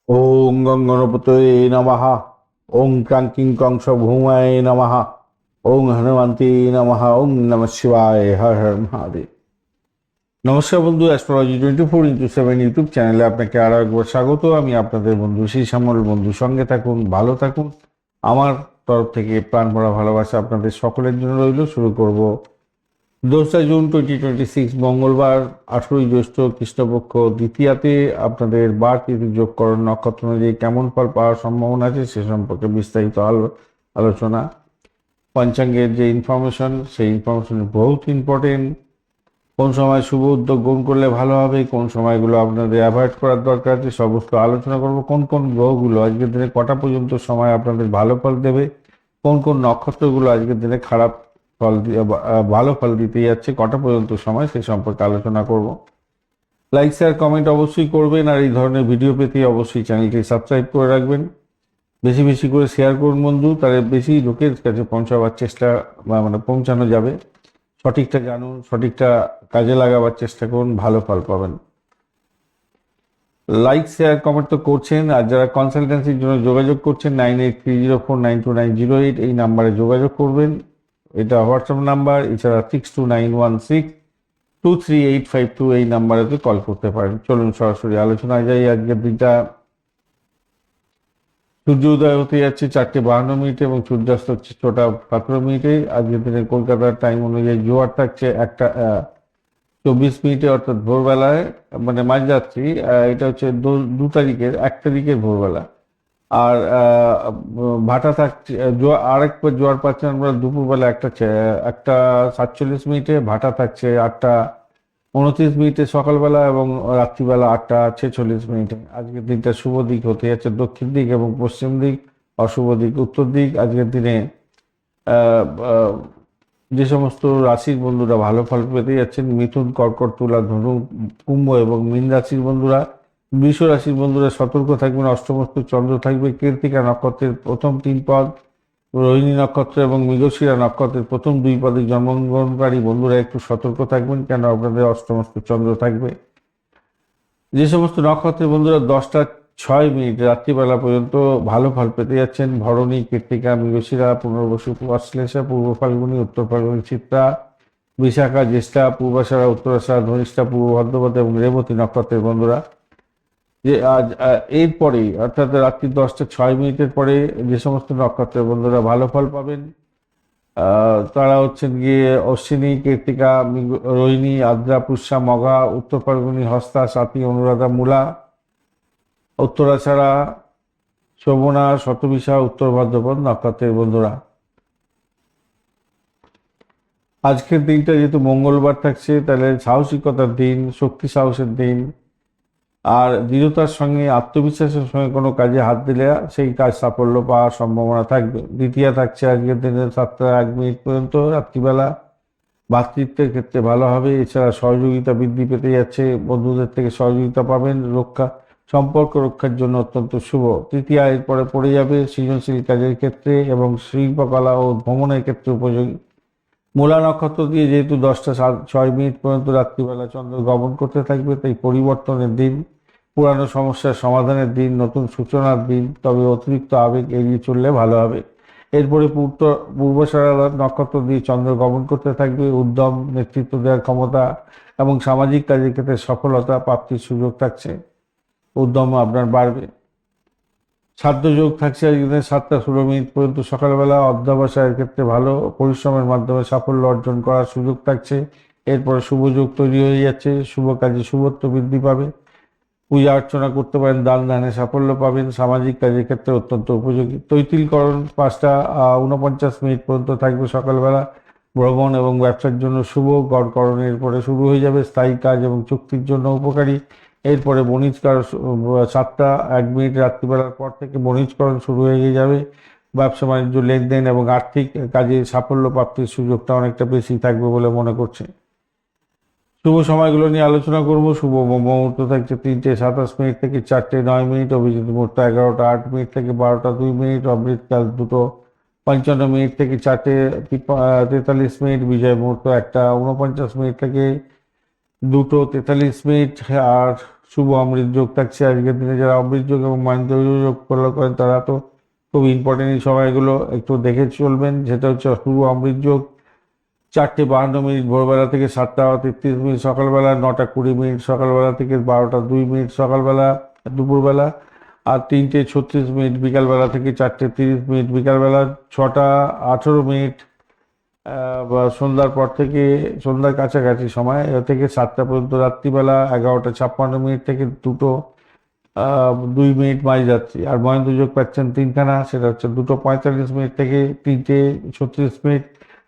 ওং গং গণপতয়ে নমঃ। ওং ক্রাঙ্কিং কংস ভৌমায় নমঃ। ওং হনুমন্তে নমঃ। ওং নমঃ শিবায়। হর হর মহাদেব। নমস্কার বন্ধু, অ্যাস্ট্রোলজি 24x7 ইউটিউব চ্যানেলে আপনাকে আরো একবার স্বাগত। আমি আপনাদের বন্ধু শ্রী শ্যামল। বন্ধু সঙ্গে থাকুন, ভালো থাকুন। আমার তরফ থেকে প্রাণ ভরা ভালোবাসা আপনাদের সকলের জন্য রইল। শুরু করব 2 জুন 2026 মঙ্গলবার, 18ই জ্যৈষ্ঠ খ্রিস্টপক্ষ দ্বিতীয়াতে আপনাদের বার তিথি যোগকরণ নক্ষত্র অনুযায়ী কেমন ফল পাওয়ার সম্ভাবনা আছে সে সম্পর্কে বিস্তারিত আলোচনা। পঞ্চাঙ্গের যে ইনফরমেশন, সেই ইনফরমেশন বহুত ইম্পর্টেন্ট। কোন সময় শুভ উদ্যোগ গ্রহণ করলে ভালো হবে, কোন সময়গুলো আপনাদের অ্যাভয়েড করার দরকার আছে, সমস্ত আলোচনা করব। কোন কোন গ্রহগুলো আজকের দিনে কটা পর্যন্ত সময় আপনাদের ভালো ফল দেবে, কোন কোন নক্ষত্রগুলো আজকের দিনে খারাপ ফল ভালো ফল দিতে যাচ্ছে, কটা পর্যন্ত সময়, সে সম্পর্কে আলোচনা করব। লাইক শেয়ার কমেন্ট অবশ্যই করবেন, আর এই ধরনের ভিডিও পেতে অবশ্যই চ্যানেলটি সাবস্ক্রাইব করে রাখবেন। বেশি বেশি করে শেয়ার করুন বন্ধু, তাহলে বেশি লোকের কাছে পৌঁছাবার চেষ্টা পৌঁছানো যাবে। সঠিকটা জানুন, সঠিকটা কাজে লাগাবার চেষ্টা করুন, ভালো ফল পাবেন। লাইক শেয়ার কমেন্ট তো করছেন, আর যারা কনসালটেন্সির জন্য যোগাযোগ করছেন 9830492908 এই নাম্বারে যোগাযোগ করবেন। এটা হোয়াটসঅ্যাপ নাম্বার। এছাড়া 6291623852 এই নাম্বারেতে কল করতে পারেন। চলুন সরাসরি আলোচনায় যাই। আজকের দিনটা সূর্য উদয় হতে যাচ্ছে 4:52 এবং সূর্যাস্ত হচ্ছে 6:17। আজকের দিনে কলকাতার টাইম অনুযায়ী জোয়ার থাকছে 1:24, অর্থাৎ ভোরবেলায়, মানে মাঝরাত্রি। এটা হচ্ছে 2 তারিখের 1 তারিখের ভোরবেলা। আর ভাটা থাকছে জোয়ার, আরেকবার জোয়ার পাচ্ছেন আমরা দুপুরবেলা 1:47, ভাটা থাকছে 8:29 সকালবেলা, এবং রাত্রিবেলা 8:46। আজকের দিনটা শুভ দিক হতে যাচ্ছে দক্ষিণ দিক এবং পশ্চিম দিক, অশুভ দিক উত্তর দিক। আজকের দিনে যে সমস্ত রাশির বন্ধুরা ভালো ফল পেতে যাচ্ছেন: মিথুন, কর্কট, তুলা, ধনু, কুম্ভ এবং মীন রাশির বন্ধুরা। বৃষ রাশির বন্ধুরা সতর্ক থাকবেন। অষ্টমস্ত চন্দ্র থাকবে কৃত্তিকা নক্ষত্রের প্রথম 3 পদ, রোহিণী নক্ষত্র এবং মৃগশিরা নক্ষত্রের প্রথম 2 পদে জন্মগ্রহণকারী বন্ধুরা একটু সতর্ক থাকবেন, কেন আপনাদের অষ্টমস্ত চন্দ্র থাকবে। যে সমস্ত নক্ষত্রের বন্ধুরা 10:06 রাত্রিবেলা পর্যন্ত ভালো ফল পেতে যাচ্ছেন: ভরণী, কৃত্তিকা, মৃগশিরা, পুনর্বসু, আশ্লেষা, পূর্ব ফাল্গুনী, উত্তর ফাল্গুনী, চিত্রা, বিশাখা, জ্যেষ্ঠা, পূর্বাষাঢ়া, উত্তরাষাঢ়া, ধনিষ্ঠা, পূর্ব ভাদ্রপদ এবং রেবতী নক্ষত্রের বন্ধুরা। যে আজ এরপরেই, অর্থাৎ রাত্রি 10:06 পরে যে সমস্ত নক্ষত্রের বন্ধুরা ভালো ফল পাবেন তারা হচ্ছেন গিয়ে অশ্বিনী, কৃত্তিকা, রোহিণী, আদ্রা, পুষ্যা, মঘা, উত্তর ফাল্গুনী, হস্তা, স্বাতী, অনুরাধা, মূলা, উত্তরাষাঢ়া, শোভনা, শতবিশা, উত্তর ভাদ্রপদ নক্ষত্রের বন্ধুরা। আজকের দিনটা যেহেতু মঙ্গলবার থাকছে, তাহলে সাহসিকতার দিন, শক্তি সাহসের দিন, আর দৃঢ়তার সঙ্গে আত্মবিশ্বাসের সঙ্গে কোনো কাজে হাত দিলে সেই কাজ সাফল্য পাওয়ার সম্ভাবনা থাকবে। দ্বিতীয়া থাকছে আজকের দিনে 7:01 পর্যন্ত রাত্রিবেলা। ভ্রাতৃত্বের ক্ষেত্রে ভালো হবে। এছাড়া সহযোগিতা বৃদ্ধি পেতে যাচ্ছে, বন্ধুদের থেকে সহযোগিতা পাবেন। সম্পর্ক রক্ষার জন্য অত্যন্ত শুভ। তৃতীয়া এরপরে পড়ে যাবে সৃজনশীল কাজের ক্ষেত্রে এবং শিল্পকলা ও ভ্রমণের ক্ষেত্রে উপযোগী। মূলা নক্ষত্র দিয়ে যেহেতু 10:06 পর্যন্ত রাত্রিবেলা চন্দ্র গমন করতে থাকবে, তাই পরিবর্তনের দিন, পুরানো সমস্যার সমাধানের দিন, নতুন সূচনার দিন। তবে অতিরিক্ত আবেগ এড়িয়ে চললে ভালো হবে। এরপরে পূর্বাষাঢ়া নক্ষত্র দিয়ে চন্দ্র গমন করতে থাকবে। উদ্যম, নেতৃত্ব দেওয়ার ক্ষমতা এবং সামাজিক কাজের ক্ষেত্রে সফলতা প্রাপ্তির সুযোগ থাকছে। উদ্যম আপনার বাড়বে। সাধ্য যোগ থাকছে আজকে 7:16 পর্যন্ত সকালবেলা। অধ্যবসায়ের ক্ষেত্রে ভালো, পরিশ্রমের মাধ্যমে সাফল্য অর্জন করার সুযোগ থাকছে। এরপরে শুভ যোগ তৈরি হয়ে যাচ্ছে, শুভ কাজে শুভত্ব বৃদ্ধি পাবে। পূজা অর্চনা করতে পারেন, দান ধ্যানে সাফল্য পাবেন। সামাজিক কাজের ক্ষেত্রে অত্যন্ত উপযোগী। তৈতিলকরণ 5:49 পর্যন্ত থাকবে সকালবেলা। ভ্রমণ এবং ব্যবসার জন্য শুভ। গড়করণের পরে শুরু হয়ে যাবে স্থায়ী কাজ এবং চুক্তির জন্য উপকারী। এরপরে বণিজকার 7:01 রাত্রিবেলার পর থেকে বণিজকরণ শুরু হয়ে যাবে। ব্যবসা বাণিজ্য, লেনদেন এবং আর্থিক কাজে সাফল্য প্রাপ্তির সুযোগটা অনেকটা বেশি থাকবে বলে মনে করছে। শুভ সময়গুলো নিয়ে আলোচনা করব। শুভ মুহূর্ত থাকছে 3:27 থেকে 4:09। অভিজিৎ মুহূর্ত 11:08 থেকে 12:02। অমৃতকাল 2:55 থেকে 4:43। বিজয় মুহূর্ত 1:49 থেকে 2:43। আর শুভ অমৃত যোগ থাকছে আজকের দিনে। যারা অমৃত যোগ এবং মহেন্দ্র যোগ ফলো করেন তারা তো খুব ইম্পর্টেন্ট এই সময়গুলো একটু দেখে চলবেন। সেটা হচ্ছে শুভ অমৃত যোগ 4:52 ভোরবেলা থেকে 7:33 সকালবেলা, 9:20 সকালবেলা থেকে 12:02 সকালবেলা দুপুরবেলা, আর 3:36 বিকালবেলা থেকে 4:30 বিকালবেলা, 6:18 বা সন্ধ্যার পর থেকে সন্ধ্যার কাছাকাছি সময় থেকে 7টা পর্যন্ত রাত্রিবেলা, 11:56 থেকে 2:02 মাঝরাত্রি। আর মহেন্দ্র যোগ পাচ্ছেন তিনখানা, সেটা হচ্ছে 2:45 থেকে 3:36,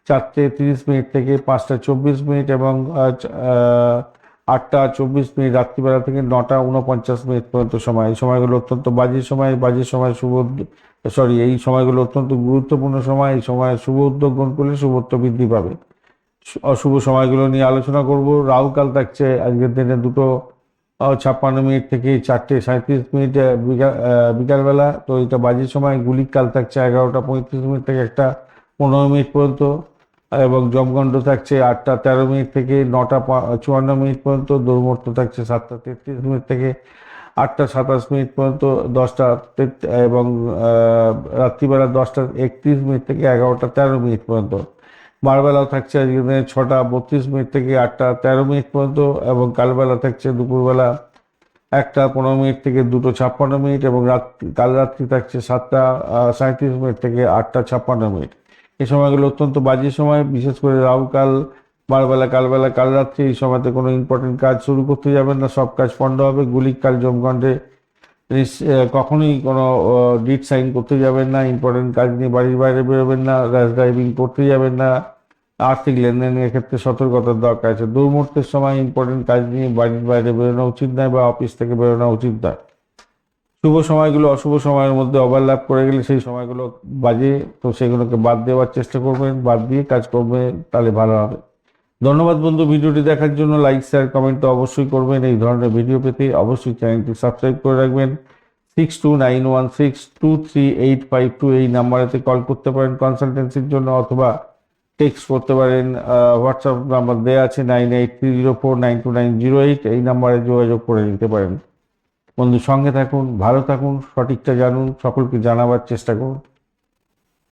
4:30 থেকে 5:24 এবং 8:24 রাত্রিবেলা থেকে 9:49 পর্যন্ত সময়। এই সময়গুলো অত্যন্ত বাজে সময়। বাজে সময় এই সময়গুলো অত্যন্ত গুরুত্বপূর্ণ সময়। এই সময় শুভ উদ্যোগ গ্রহণ করলে শুভত্ব বৃদ্ধি পাবে। অশুভ সময়গুলো নিয়ে আলোচনা করব। রাহুকাল থাকছে আজকের দিনে 2:56 থেকে 4:37 বিকালবেলা, তো এটা বাজে সময়। গুলিক কাল থাকছে 11:35 থেকে 1:15 পর্যন্ত, এবং যমগণ্ড থাকছে 8:13 থেকে 9:54 পর্যন্ত। দুর্মুহূর্ত থাকছে 7:33 থেকে 8:27 পর্যন্ত, 10টা এবং রাত্রিবেলা 10:31 থেকে 11:13 পর্যন্ত। বারবেলাও থাকছে আজকের দিনে 6:32 থেকে 8:13 পর্যন্ত, এবং কালবেলা থাকছে দুপুরবেলা 1:15 থেকে 2:56, এবং কাল রাত্রি থাকছে 7:37 থেকে 8:56। এই সময়গুলো অত্যন্ত বাজে সময়। বিশেষ করে রাহুকাল, বারবেলা, কালবেলা, কাল রাত্রি, এই সময়তে কোনো ইম্পর্টেন্ট কাজ শুরু করতে যাবেন না, সব কাজ পণ্ড হবে। গুলিক কাল, যমগণ্ডে কখনোই কোনো ডিড সাইন করতে যাবেন না, ইম্পর্টেন্ট কাজ নিয়ে বাড়ির বাইরে বেরোবেন না, র্যাশ ড্রাইভিং করতে যাবেন না। আর্থিক লেনদেনের ক্ষেত্রে সতর্কতার দরকার আছে। দুর্মুহূর্তের সময় ইম্পর্টেন্ট কাজ নিয়ে বাড়ির বাইরে বেরোনো উচিত নয়, বা অফিস থেকে বেরোনো উচিত নয়। শুভ সময়গুলো অশুভ সময়ের মধ্যে ওভারল্যাপ করে গেলে সেই সময়গুলো বাজে, তো সেগুলোকে বাদ দেওয়ার চেষ্টা করবেন, বাদ দিয়ে কাজ করবেন, তাহলে ভালো হবে। ধন্যবাদ বন্ধু, ভিডিওটি দেখার জন্য। লাইক, শেয়ার, কমেন্ট তো অবশ্যই করবেন। এই ধরনের ভিডিও পেতে অবশ্যই চ্যানেলটি সাবস্ক্রাইব করে রাখবেন। 6291623852 এই নাম্বারেতে কল করতে পারেন কনসালটেন্সির জন্য, অথবা টেক্সট করতে পারেন। হোয়াটসঅ্যাপ নাম্বার দেওয়া আছে 9830492908, এই নাম্বারে যোগাযোগ করে নিতে পারেন। বন্ধু, সঙ্গে থাকুন, ভালো থাকুন, সঠিকটা জানুন, সকলকে জানাবার চেষ্টা করুন।